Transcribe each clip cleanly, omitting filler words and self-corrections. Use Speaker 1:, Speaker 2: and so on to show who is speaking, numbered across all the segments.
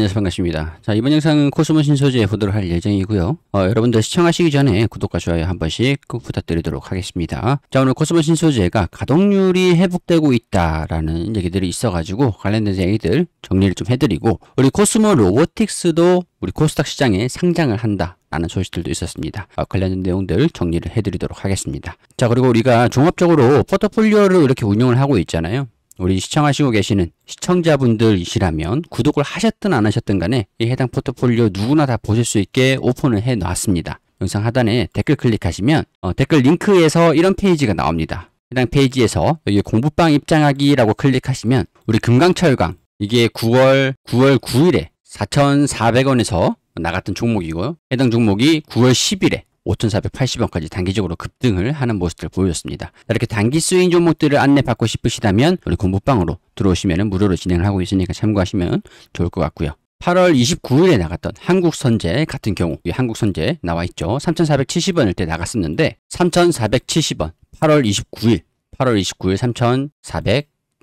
Speaker 1: 안녕하세요. 반갑습니다. 자, 이번 영상은 코스모 신소재 보도록 할 예정이고요. 여러분들 시청하시기 전에 구독과 좋아요 한 번씩 꼭 부탁드리도록 하겠습니다. 자, 오늘 코스모 신소재가 가동률이 회복되고 있다라는 얘기들이 있어가지고 관련된 얘기들 정리를 좀 해드리고, 우리 코스모 로보틱스도 우리 코스닥 시장에 상장을 한다 라는 소식들도 있었습니다. 관련된 내용들 정리를 해드리도록 하겠습니다. 자, 그리고 우리가 종합적으로 포트폴리오를 이렇게 운영을 하고 있잖아요. 우리 시청하시고 계시는 시청자분들이시라면 구독을 하셨든 안 하셨든 간에 이 해당 포트폴리오 누구나 다 보실 수 있게 오픈을 해 놨습니다. 영상 하단에 댓글 클릭하시면 댓글 링크에서 이런 페이지가 나옵니다. 해당 페이지에서 여기 공부방 입장하기라고 클릭하시면 우리 금강철강, 이게 9월 9일에 4,400원에서 나갔던 종목이고요. 해당 종목이 9월 10일에 5,480원까지 단기적으로 급등을 하는 모습을 보여줬습니다. 이렇게 단기 스윙 종목들을 안내받고 싶으시다면 우리 공부방으로 들어오시면 무료로 진행을 하고 있으니까 참고하시면 좋을 것 같고요. 8월 29일에 나갔던 한국선제 같은 경우, 이 한국선제 나와 있죠. 3,470원일 때 나갔었는데 3,470원, 8월 29일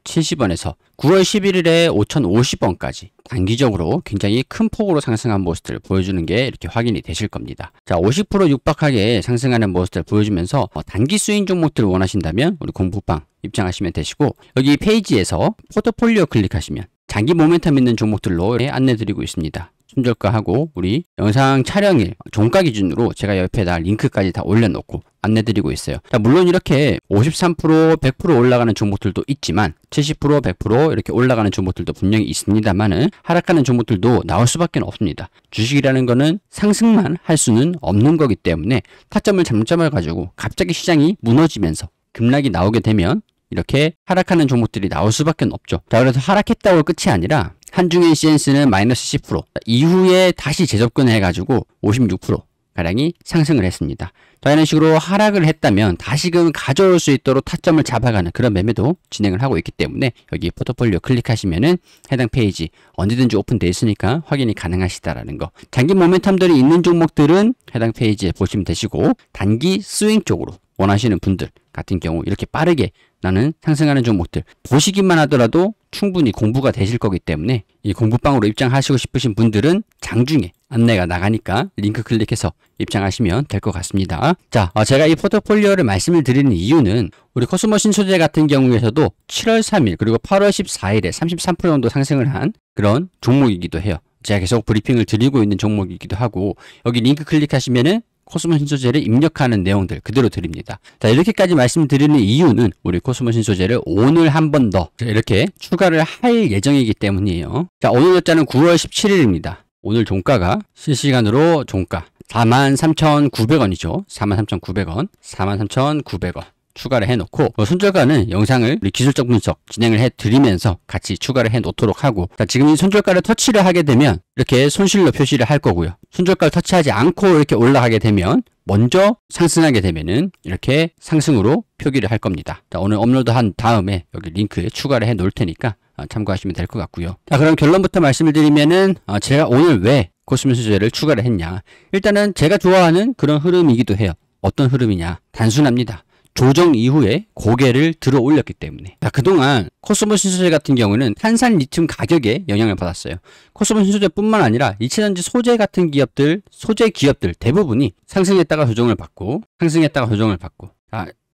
Speaker 1: 3,470원에서 9월 11일에 5,050원까지 단기적으로 굉장히 큰 폭으로 상승한 모습들을 보여주는 게 이렇게 확인이 되실 겁니다. 자, 50% 육박하게 상승하는 모습들을 보여주면서 단기 스윙 종목들을 원하신다면 우리 공부방 입장하시면 되시고, 여기 페이지에서 포트폴리오 클릭하시면 장기 모멘텀 있는 종목들로 안내드리고 있습니다. 손절가하고 우리 영상 촬영일 종가 기준으로 제가 옆에다 링크까지 다 올려놓고 안내드리고 있어요. 자, 물론 이렇게 53%, 100% 올라가는 종목들도 있지만 70%, 100% 이렇게 올라가는 종목들도 분명히 있습니다만은 하락하는 종목들도 나올 수밖에 없습니다. 주식이라는 거는 상승만 할 수는 없는 거기 때문에 타점을 잘못 잡아가지고 갑자기 시장이 무너지면서 급락이 나오게 되면 이렇게 하락하는 종목들이 나올 수밖에 없죠. 자, 그래서 하락했다고 끝이 아니라 한중인 CNC는 마이너스 10%, 이후에 다시 재접근을 해가지고 56% 가량이 상승을 했습니다. 자, 이런 식으로 하락을 했다면 다시금 가져올 수 있도록 타점을 잡아가는 그런 매매도 진행을 하고 있기 때문에 여기 포트폴리오 클릭하시면은 해당 페이지 언제든지 오픈되어 있으니까 확인이 가능하시다라는 거. 장기 모멘텀들이 있는 종목들은 해당 페이지에 보시면 되시고, 단기 스윙 쪽으로 원하시는 분들 같은 경우 이렇게 빠르게 나는 상승하는 종목들 보시기만 하더라도 충분히 공부가 되실 거기 때문에 이 공부방으로 입장하시고 싶으신 분들은 장중에 안내가 나가니까 링크 클릭해서 입장하시면 될 것 같습니다. 자, 제가 이 포트폴리오를 말씀을 드리는 이유는 우리 코스모 신소재 같은 경우에서도 7월 3일 그리고 8월 14일에 33% 정도 상승을 한 그런 종목이기도 해요. 제가 계속 브리핑을 드리고 있는 종목이기도 하고, 여기 링크 클릭하시면은 코스모 신소재를 입력하는 내용들 그대로 드립니다. 자, 이렇게까지 말씀드리는 이유는 우리 코스모 신소재를 오늘 한 번 더 이렇게 추가를 할 예정이기 때문이에요. 자, 오늘 날짜는 9월 17일입니다. 오늘 종가가 실시간으로 종가 43,900원이죠. 43,900원, 43,900원. 추가를 해놓고 손절가는 영상을 우리 기술적 분석 진행을 해드리면서 같이 추가를 해놓도록 하고, 자, 지금 이 손절가를 터치를 하게 되면 이렇게 손실로 표시를 할 거고요. 손절가를 터치하지 않고 이렇게 올라가게 되면 먼저 상승하게 되면은 이렇게 상승으로 표기를 할 겁니다. 자, 오늘 업로드한 다음에 여기 링크에 추가를 해 놓을 테니까 참고하시면 될 것 같고요. 자, 그럼 결론부터 말씀을 드리면은 제가 오늘 왜 코스모 신소재를 추가를 했냐. 일단은 제가 좋아하는 그런 흐름이기도 해요. 어떤 흐름이냐. 단순합니다. 조정 이후에 고개를 들어 올렸기 때문에. 자, 그동안 코스모 신소재 같은 경우는 탄산 리튬 가격에 영향을 받았어요. 코스모 신소재뿐만 아니라 이체전지 소재 같은 기업들, 소재 기업들 대부분이 상승했다가 조정을 받고, 상승했다가 조정을 받고,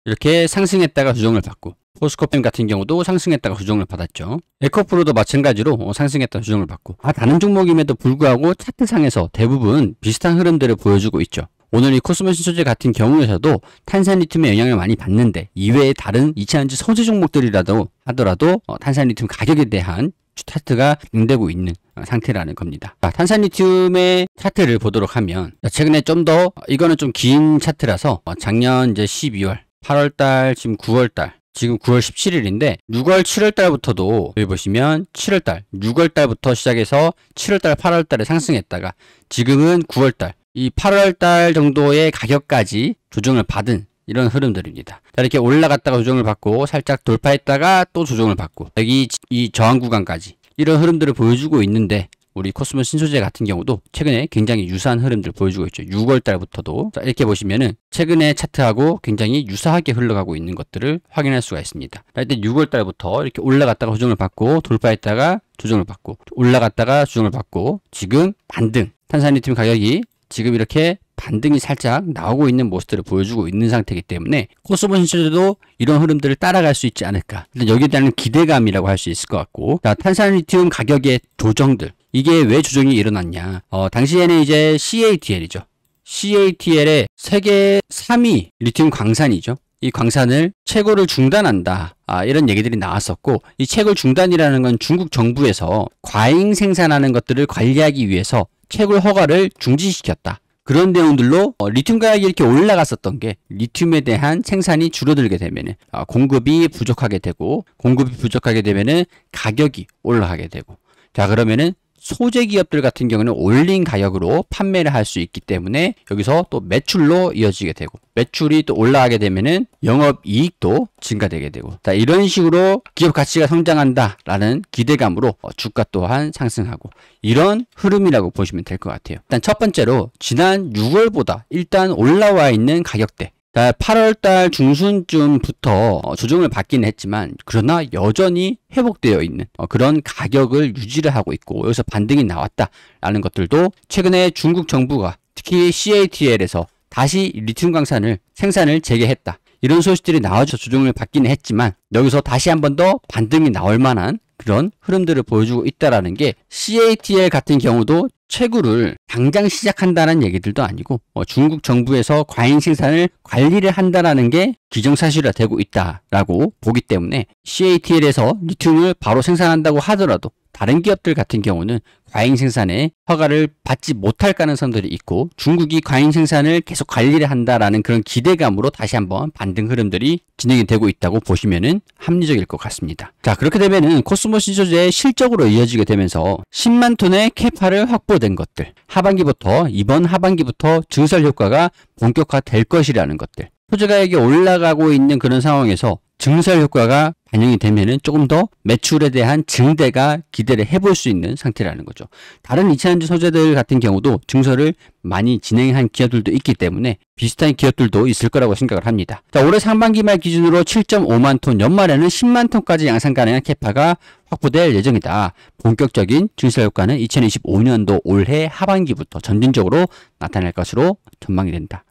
Speaker 1: 이렇게 상승했다가 조정을 받고, 포스코펜 같은 경우도 상승했다가 조정을 받았죠. 에코프로도 마찬가지로 상승했다가 조정을 받고, 다른 종목임에도 불구하고 차트상에서 대부분 비슷한 흐름들을 보여주고 있죠. 오늘 이 코스모 신소재 같은 경우에서도 탄산 리튬의 영향을 많이 받는데, 이외에 다른 이체전지 소재 종목들이라도 하더라도 탄산 리튬 가격에 대한 차트가 응되고 있는 상태라는 겁니다. 자, 탄산 리튬의 차트를 보도록 하면, 최근에 좀 더 이거는 좀 긴 차트라서 작년 이제 12월, 8월달, 지금 9월달, 지금 9월 17일인데 6월 7월달부터도 여기 보시면 7월달, 6월달부터 시작해서 7월달, 8월달에 상승했다가 지금은 9월달, 이 8월달 정도의 가격까지 조정을 받은 이런 흐름들입니다. 자, 이렇게 올라갔다가 조정을 받고 살짝 돌파했다가 또 조정을 받고 여기 이 저항 구간까지 이런 흐름들을 보여주고 있는데, 우리 코스모 신소재 같은 경우도 최근에 굉장히 유사한 흐름들을 보여주고 있죠. 6월 달부터도. 자, 이렇게 보시면은 최근에 차트하고 굉장히 유사하게 흘러가고 있는 것들을 확인할 수가 있습니다. 자, 일단 6월 달부터 이렇게 올라갔다가 조정을 받고 돌파했다가 조정을 받고 올라갔다가 조정을 받고 지금 반등, 탄산리튬 가격이 지금 이렇게 반등이 살짝 나오고 있는 모습들을 보여주고 있는 상태이기 때문에 코스모 신소재도 이런 흐름들을 따라갈 수 있지 않을까. 일단 여기에 대한 기대감이라고 할 수 있을 것 같고, 자, 탄산리튬 가격의 조정들, 이게 왜 조정이 일어났냐. 당시에는 이제 CATL이죠. CATL의 세계 3위 리튬 광산이죠. 이 광산을 채굴을 중단한다. 이런 얘기들이 나왔었고, 이 채굴 중단이라는 건 중국 정부에서 과잉 생산하는 것들을 관리하기 위해서 채굴 허가를 중지시켰다. 그런 내용들로 리튬 가격이 이렇게 올라갔었던 게 리튬에 대한 생산이 줄어들게 되면은 공급이 부족하게 되고, 공급이 부족하게 되면은 가격이 올라가게 되고, 자, 그러면은 소재 기업들 같은 경우는 올린 가격으로 판매를 할 수 있기 때문에 여기서 또 매출로 이어지게 되고, 매출이 또 올라가게 되면은 영업 이익도 증가되게 되고, 자, 이런 식으로 기업 가치가 성장한다라는 기대감으로 주가 또한 상승하고, 이런 흐름이라고 보시면 될 것 같아요. 일단 첫 번째로 지난 6월보다 일단 올라와 있는 가격대, 8월달 중순쯤부터 조정을 받기는 했지만, 그러나 여전히 회복되어 있는 그런 가격을 유지를 하고 있고, 여기서 반등이 나왔다라는 것들도 최근에 중국 정부가 특히 CATL에서 다시 리튬 광산을 생산을 재개했다, 이런 소식들이 나와서 조정을 받기는 했지만, 여기서 다시 한 번 더 반등이 나올 만한 그런 흐름들을 보여주고 있다라는 게, CATL 같은 경우도 채굴을 당장 시작한다는 얘기들도 아니고 중국 정부에서 과잉 생산을 관리를 한다라는 게 기정사실화 되고 있다라고 보기 때문에, CATL에서 리튬을 바로 생산한다고 하더라도 다른 기업들 같은 경우는 과잉 생산에 허가를 받지 못할 가능성들이 있고, 중국이 과잉 생산을 계속 관리를 한다라는 그런 기대감으로 다시 한번 반등 흐름들이 진행이 되고 있다고 보시면은 합리적일 것 같습니다. 자, 그렇게 되면은 코스모 신소재의 실적으로 이어지게 되면서 10만 톤의 캐파를 확보된 것들, 이번 하반기부터 증설 효과가 본격화될 것이라는 것들, 소재 가격이 올라가고 있는 그런 상황에서 증설 효과가 반영이 되면은 조금 더 매출에 대한 증대가 기대를 해볼 수 있는 상태라는 거죠. 다른 2차전지 소재들 같은 경우도 증설을 많이 진행한 기업들도 있기 때문에 비슷한 기업들도 있을 거라고 생각을 합니다. 자, 올해 상반기 말 기준으로 7.5만 톤, 연말에는 10만 톤까지 양산 가능한 캐파가 확보될 예정이다. 본격적인 증설 효과는 2025년도 올해 하반기부터 점진적으로 나타날 것으로 전망이 된다.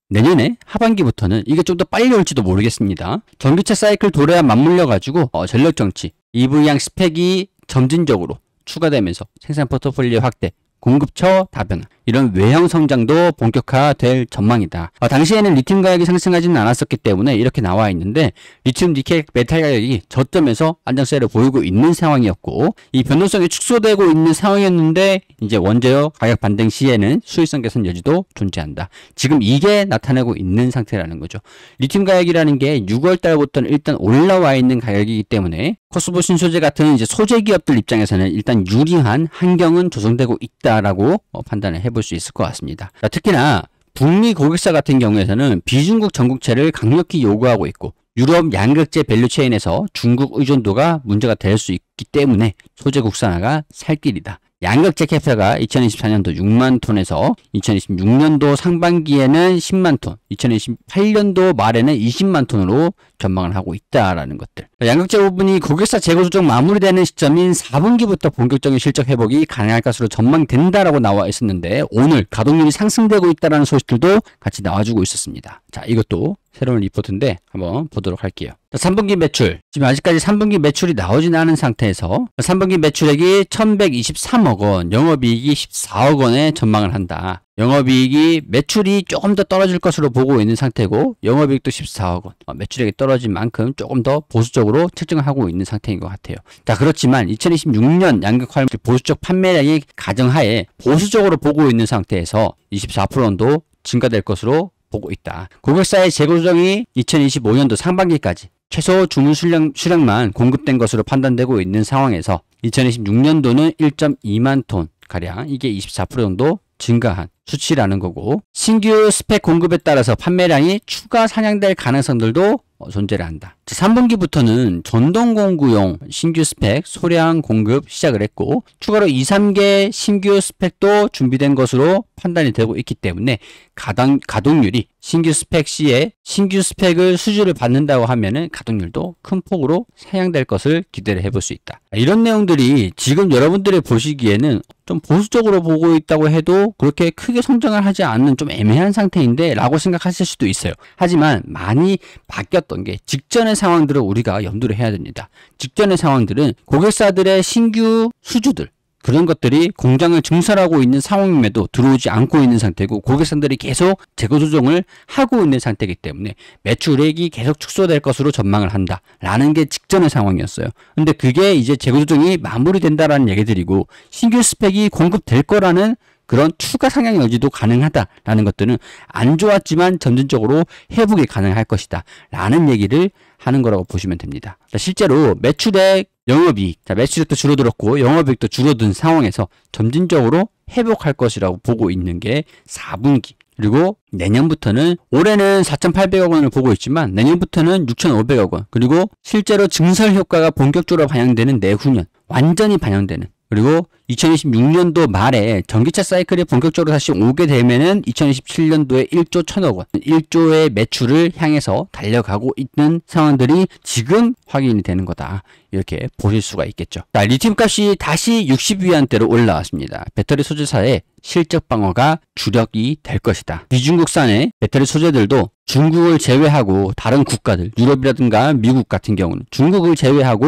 Speaker 1: 내년에 하반기부터는 이게 좀 더 빨리 올지도 모르겠습니다. 전기차 사이클 도래와 맞물려 가지고 전력 정치, EV향 스펙이 점진적으로 추가되면서 생산 포트폴리오 확대, 공급처 다변화, 이런 외형 성장도 본격화될 전망이다. 당시에는 리튬 가격이 상승하지는 않았었기 때문에 이렇게 나와 있는데, 리튬 니켈 메탈 가격이 저점에서 안정세를 보이고 있는 상황이었고, 이 변동성이 축소되고 있는 상황이었는데, 이제 원재료 가격 반등 시에는 수익성 개선 여지도 존재한다. 지금 이게 나타나고 있는 상태라는 거죠. 리튬 가격이라는 게 6월 달부터는 일단 올라와 있는 가격이기 때문에 코스모 신소재 같은 이제 소재 기업들 입장에서는 일단 유리한 환경은 조성되고 있다라고 판단을 해볼 수 있을 것 같습니다. 자, 특히나 북미 고객사 같은 경우에서는 비중국 전국체를 강력히 요구하고 있고, 유럽 양극재 밸류체인에서 중국 의존도가 문제가 될 수 있기 때문에 소재 국산화가 살 길이다. 양극재 캐파가 2024년도 6만 톤에서 2026년도 상반기에는 10만 톤, 2028년도 말에는 20만 톤으로 전망을 하고 있다라는 것들. 양극재 부분이 고객사 재고 조정 마무리되는 시점인 4분기부터 본격적인 실적 회복이 가능할 것으로 전망된다라고 나와 있었는데, 오늘 가동률이 상승되고 있다라는 소식들도 같이 나와주고 있었습니다. 자, 이것도 새로운 리포트인데 한번 보도록 할게요. 3분기 매출, 지금 아직까지 3분기 매출이 나오진 않은 상태에서 3분기 매출액이 1123억 원, 영업이익이 14억 원에 전망을 한다. 영업이익이 매출이 조금 더 떨어질 것으로 보고 있는 상태고, 영업이익도 14억 원, 매출액이 떨어진 만큼 조금 더 보수적으로 책정을 하고 있는 상태인 것 같아요. 자, 그렇지만 2026년 양극화물 보수적 판매량이 가정하에 보수적으로 보고 있는 상태에서 24%도 증가될 것으로 보고 있다. 고객사의 재고 조정이 2025년도 상반기까지 최소 주문 수량만 공급된 것으로 판단되고 있는 상황에서 2026년도는 1.2만 톤 가량, 이게 24% 정도 증가한 수치라는 거고, 신규 스펙 공급에 따라서 판매량이 추가 상향될 가능성들도 존재를 한다. 3분기부터는 전동 공구용 신규 스펙 소량 공급 시작을 했고, 추가로 2, 3개 신규 스펙도 준비된 것으로 판단이 되고 있기 때문에 가동률이 신규 스펙 시에 신규 스펙을 수주를 받는다고 하면은 가동률도 큰 폭으로 상향될 것을 기대를 해볼 수 있다. 이런 내용들이 지금 여러분들이 보시기에는 좀 보수적으로 보고 있다고 해도 그렇게 크게 성장을 하지 않는 좀 애매한 상태인데 라고 생각하실 수도 있어요. 하지만 많이 바뀌었던 게 직전의 상황들을 우리가 염두를 해야 됩니다. 직전의 상황들은 고객사들의 신규 수주들, 그런 것들이 공장을 증설하고 있는 상황임에도 들어오지 않고 있는 상태고, 고객사들이 계속 재고 조정을 하고 있는 상태이기 때문에 매출액이 계속 축소될 것으로 전망을 한다라는 게 직전의 상황이었어요. 근데 그게 이제 재고 조정이 마무리된다라는 얘기들이고, 신규 스펙이 공급될 거라는 그런 추가 상향 여지도 가능하다라는 것들은 안 좋았지만 점진적으로 회복이 가능할 것이다 라는 얘기를 하는 거라고 보시면 됩니다. 실제로 매출액, 영업이익, 매출액도 줄어들었고 영업이익도 줄어든 상황에서 점진적으로 회복할 것이라고 보고 있는 게 4분기. 그리고 내년부터는, 올해는 4,800억 원을 보고 있지만 내년부터는 6,500억 원, 그리고 실제로 증설 효과가 본격적으로 반영되는 내후년, 완전히 반영되는, 그리고 2026년도 말에 전기차 사이클이 본격적으로 다시 오게 되면은 2027년도에 1조 1,000억 원, 1조의 매출을 향해서 달려가고 있는 상황들이 지금 확인이 되는 거다. 이렇게 보실 수가 있겠죠. 자, 리튬 값이 다시 60위안대로 올라왔습니다. 배터리 소재사의 실적 방어가 주력이 될 것이다. 비중국산의 배터리 소재들도 중국을 제외하고 다른 국가들, 유럽이라든가 미국 같은 경우는 중국을 제외한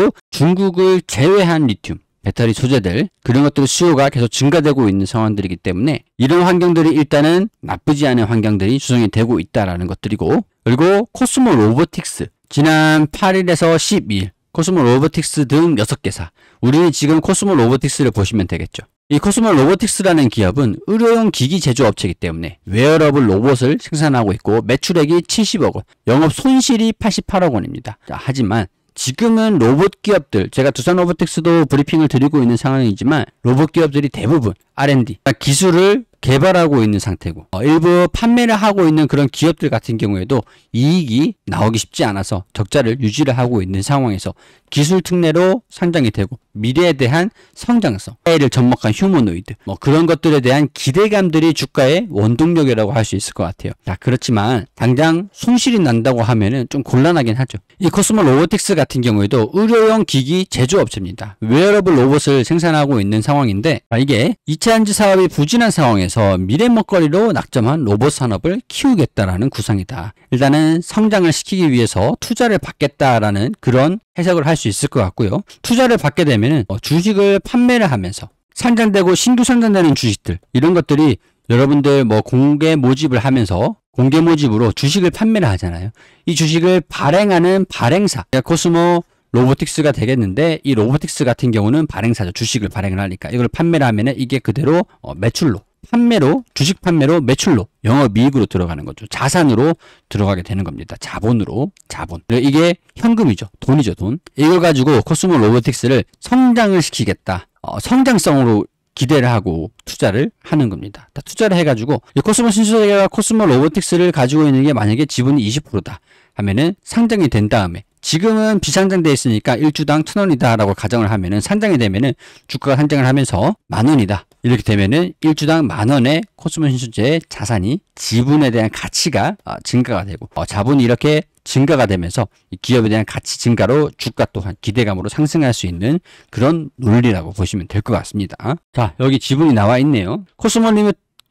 Speaker 1: 리튬 배터리 소재들, 그런 것들의 수요가 계속 증가되고 있는 상황들이기 때문에 이런 환경들이 일단은 나쁘지 않은 환경들이 조성이 되고 있다라는 것들이고, 그리고 코스모 로보틱스, 지난 8일에서 12일 코스모 로보틱스 등 6개사, 우리는 지금 코스모 로보틱스를 보시면 되겠죠. 이 코스모 로보틱스라는 기업은 의료용 기기 제조업체이기 때문에 웨어러블 로봇을 생산하고 있고, 매출액이 70억 원, 영업 손실이 88억 원입니다. 자, 하지만 지금은 로봇 기업들, 제가 두산 로보틱스도 브리핑을 드리고 있는 상황이지만 로봇 기업들이 대부분 R&D, 기술을 개발하고 있는 상태고, 일부 판매를 하고 있는 그런 기업들 같은 경우에도 이익이 나오기 쉽지 않아서 적자를 유지를 하고 있는 상황에서 기술 특례로 상장이 되고, 미래에 대한 성장성, AI를 접목한 휴머노이드, 그런 것들에 대한 기대감들이 주가의 원동력이라고 할 수 있을 것 같아요. 자, 그렇지만 당장 손실이 난다고 하면은 좀 곤란하긴 하죠. 이 코스모 로보틱스 같은 경우에도 의료용 기기 제조업체입니다. 웨어러블 로봇을 생산하고 있는 상황인데, 이게 2차 전지 사업이 부진한 상황에서 미래 먹거리로 낙점한 로봇 산업을 키우겠다라는 구상이다. 일단은 성장을 시키기 위해서 투자를 받겠다라는 그런 해석을 할 수 있을 것 같고요. 투자를 받게 되면은 주식을 판매를 하면서 상장되고 신규 상장되는 주식들, 이런 것들이 여러분들 공개 모집을 하면서 공개 모집으로 주식을 판매를 하잖아요. 이 주식을 발행하는 발행사, 코스모 로보틱스가 되겠는데, 이 로보틱스 같은 경우는 발행사죠. 주식을 발행을 하니까 이걸 판매를 하면은 이게 그대로 매출로, 주식 판매로 매출로, 영업이익으로 들어가는 거죠. 자산으로 들어가게 되는 겁니다. 자본. 이게 현금이죠. 돈이죠, 돈. 이걸 가지고 코스모 로보틱스를 성장을 시키겠다. 성장성으로 기대를 하고 투자를 하는 겁니다. 투자를 해가지고 이 코스모 신소재가 코스모 로보틱스를 가지고 있는 게 만약에 지분이 20%다 하면은 상장이 된 다음에, 지금은 비상장돼 있으니까 1주당 1,000원이다 라고 가정을 하면은, 상장이 되면은 주가가 상장을 하면서 10,000원이다 이렇게 되면은 1주당 10,000원의 코스모 신소재의 자산이, 지분에 대한 가치가 증가가 되고, 자본이 이렇게 증가가 되면서 이 기업에 대한 가치 증가로 주가 또한 기대감으로 상승할 수 있는 그런 논리라고 보시면 될 것 같습니다. 자, 여기 지분이 나와 있네요. 코스모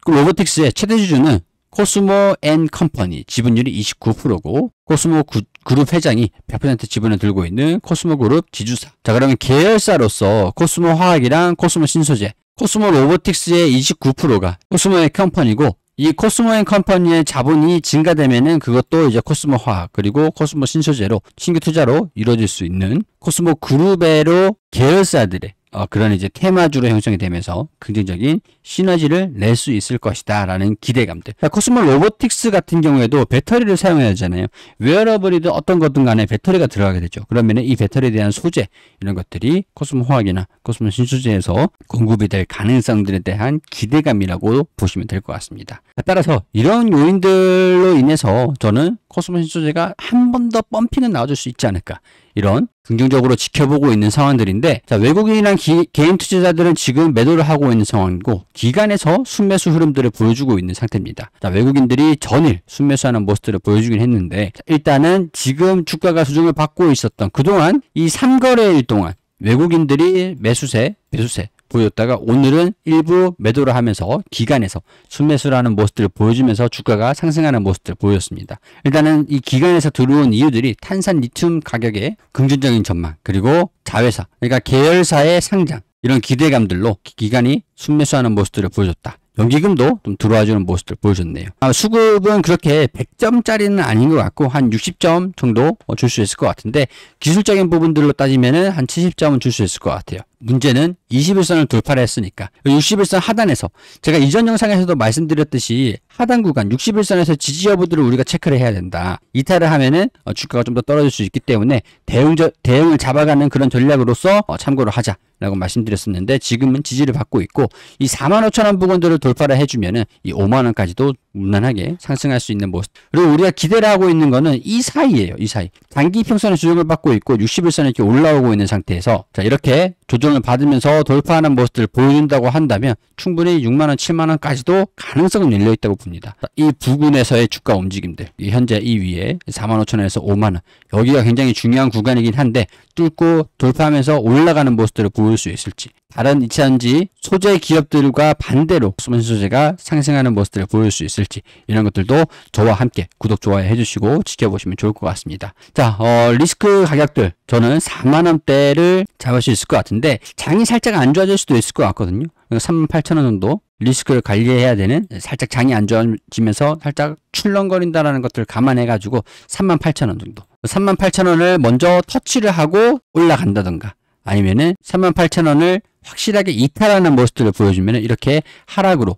Speaker 1: 로보틱스의 최대 주주는 코스모 앤 컴퍼니, 지분율이 29%고 코스모 그룹 회장이 100% 지분을 들고 있는 코스모 그룹 지주사. 자, 그러면 계열사로서 코스모 화학이랑 코스모 신소재, 코스모 로보틱스의 29%가 코스모 앤 컴퍼니고, 이 코스모 앤 컴퍼니의 자본이 증가되면은 그것도 이제 코스모 화학 그리고 코스모 신소재로 신규 투자로 이루어질 수 있는 코스모 그룹으로 계열사들의 그런 이제 테마주로 형성이 되면서 긍정적인 시너지를 낼 수 있을 것이다 라는 기대감들. 코스모 로보틱스 같은 경우에도 배터리를 사용해야 하잖아요. 웨어러블이든 어떤 거든 간에 배터리가 들어가게 되죠. 그러면 이 배터리에 대한 소재 이런 것들이 코스모 화학이나 코스모 신소재에서 공급이 될 가능성들에 대한 기대감이라고 보시면 될 것 같습니다. 따라서 이런 요인들로 인해서 저는 코스모 신소재가 한 번 더 펌핑은 나와줄 수 있지 않을까, 이런 긍정적으로 지켜보고 있는 상황들인데, 자, 외국인이랑 개인 투자자들은 지금 매도를 하고 있는 상황이고 기관에서 순매수 흐름들을 보여주고 있는 상태입니다. 자, 외국인들이 전일 순매수하는 모습들을 보여주긴 했는데, 자, 일단은 지금 주가가 조정을 받고 있었던 그동안 이 3거래일 동안 외국인들이 매수세, 매수세 보였다가 오늘은 일부 매도를 하면서 기관에서 순매수라는 모습들을 보여주면서 주가가 상승하는 모습들을 보였습니다. 일단은 이 기관에서 들어온 이유들이 탄산 리튬 가격의 긍정적인 전망, 그리고 자회사, 그러니까 계열사의 상장, 이런 기대감들로 기관이 순매수하는 모습들을 보여줬다. 연기금도 좀 들어와주는 모습들 보여줬네요. 수급은 그렇게 100점짜리는 아닌 것 같고 한 60점 정도 줄 수 있을 것 같은데, 기술적인 부분들로 따지면은 한 70점은 줄 수 있을 것 같아요. 문제는 21선을 돌파를 했으니까 61선 하단에서, 제가 이전 영상에서도 말씀드렸듯이 하단 구간 61선에서 지지 여부들을 우리가 체크를 해야 된다. 이탈을 하면은 주가가 좀 더 떨어질 수 있기 때문에 대응을 잡아가는 그런 전략으로서 참고를 하자라고 말씀드렸었는데, 지금은 지지를 받고 있고 이 45,000원 부분들을 돌파를 해주면은 이 5만원까지도 무난하게 상승할 수 있는 모습. 그리고 우리가 기대를 하고 있는 거는 이 사이예요. 이 사이. 단기 평선의 조정을 받고 있고 61선에 이렇게 올라오고 있는 상태에서, 자, 이렇게 조정을 받으면서 돌파하는 모습들을 보여준다고 한다면 충분히 6만원, 7만원까지도 가능성은 열려있다고 봅니다. 이 부근에서의 주가 움직임들, 현재 이 위에 45,000원에서 5만원, 여기가 굉장히 중요한 구간이긴 한데 뚫고 돌파하면서 올라가는 모습들을 보일 수 있을지, 다른 2차전지 소재 기업들과 반대로 코스모 신소재가 상승하는 모습들을 보일 수 있을지, 이런 것들도 저와 함께 구독, 좋아요 해주시고 지켜보시면 좋을 것 같습니다. 자, 리스크 가격들 저는 4만원대를 잡을 수 있을 것 같은데 장이 살짝 안 좋아질 수도 있을 것 같거든요. 38,000원 정도 리스크를 관리해야 되는, 살짝 장이 안 좋아지면서 살짝 출렁거린다라는 것들을 감안해가지고 38,000원 정도, 38,000원을 먼저 터치를 하고 올라간다던가, 아니면은 38,000원을 확실하게 이탈하는 모습들을 보여주면 이렇게 하락으로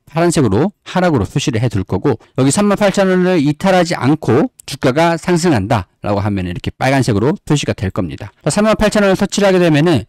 Speaker 1: 파란색으로 하락으로 표시를 해둘 거고, 여기 38,000원을 이탈하지 않고 주가가 상승한다 라고 하면 이렇게 빨간색으로 표시가 될 겁니다. 38,000원을 터치를 하게 되면은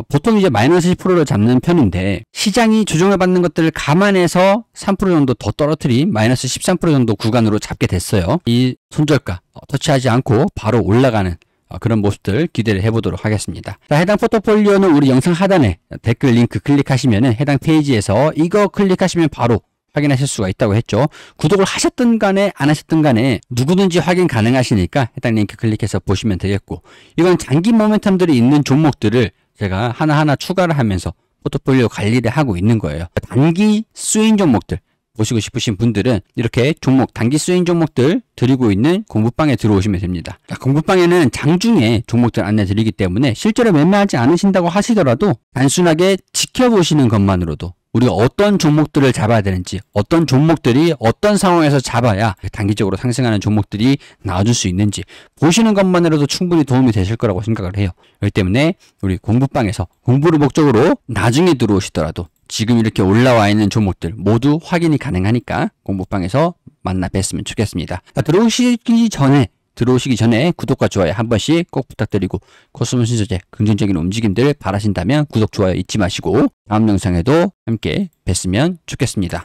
Speaker 1: 보통 이제 마이너스 10%를 잡는 편인데, 시장이 조정을 받는 것들을 감안해서 3% 정도 더 떨어뜨린 마이너스 13% 정도 구간으로 잡게 됐어요. 이 손절가 터치하지 않고 바로 올라가는 그런 모습들 기대를 해보도록 하겠습니다. 자, 해당 포트폴리오는 우리 영상 하단에 댓글 링크 클릭하시면은 해당 페이지에서 이거 클릭하시면 바로 확인하실 수가 있다고 했죠. 구독을 하셨든 간에 안 하셨든 간에 누구든지 확인 가능하시니까 해당 링크 클릭해서 보시면 되겠고, 이건 장기 모멘텀들이 있는 종목들을 제가 하나하나 추가를 하면서 포트폴리오 관리를 하고 있는 거예요. 단기 스윙 종목들 보시고 싶으신 분들은 이렇게 종목, 단기 스윙 종목들 드리고 있는 공부방에 들어오시면 됩니다. 자, 공부방에는 장중에 종목들 안내 드리기 때문에 실제로 매매하지 않으신다고 하시더라도 단순하게 지켜보시는 것만으로도 우리가 어떤 종목들을 잡아야 되는지, 어떤 종목들이 어떤 상황에서 잡아야 단기적으로 상승하는 종목들이 나와줄 수 있는지 보시는 것만으로도 충분히 도움이 되실 거라고 생각을 해요. 그렇기 때문에 우리 공부방에서 공부를 목적으로 나중에 들어오시더라도 지금 이렇게 올라와 있는 종목들 모두 확인이 가능하니까 공부방에서 만나 뵀으면 좋겠습니다. 들어오시기 전에 구독과 좋아요 한 번씩 꼭 부탁드리고, 코스모 신소재 긍정적인 움직임들 바라신다면 구독, 좋아요 잊지 마시고 다음 영상에도 함께 뵀으면 좋겠습니다.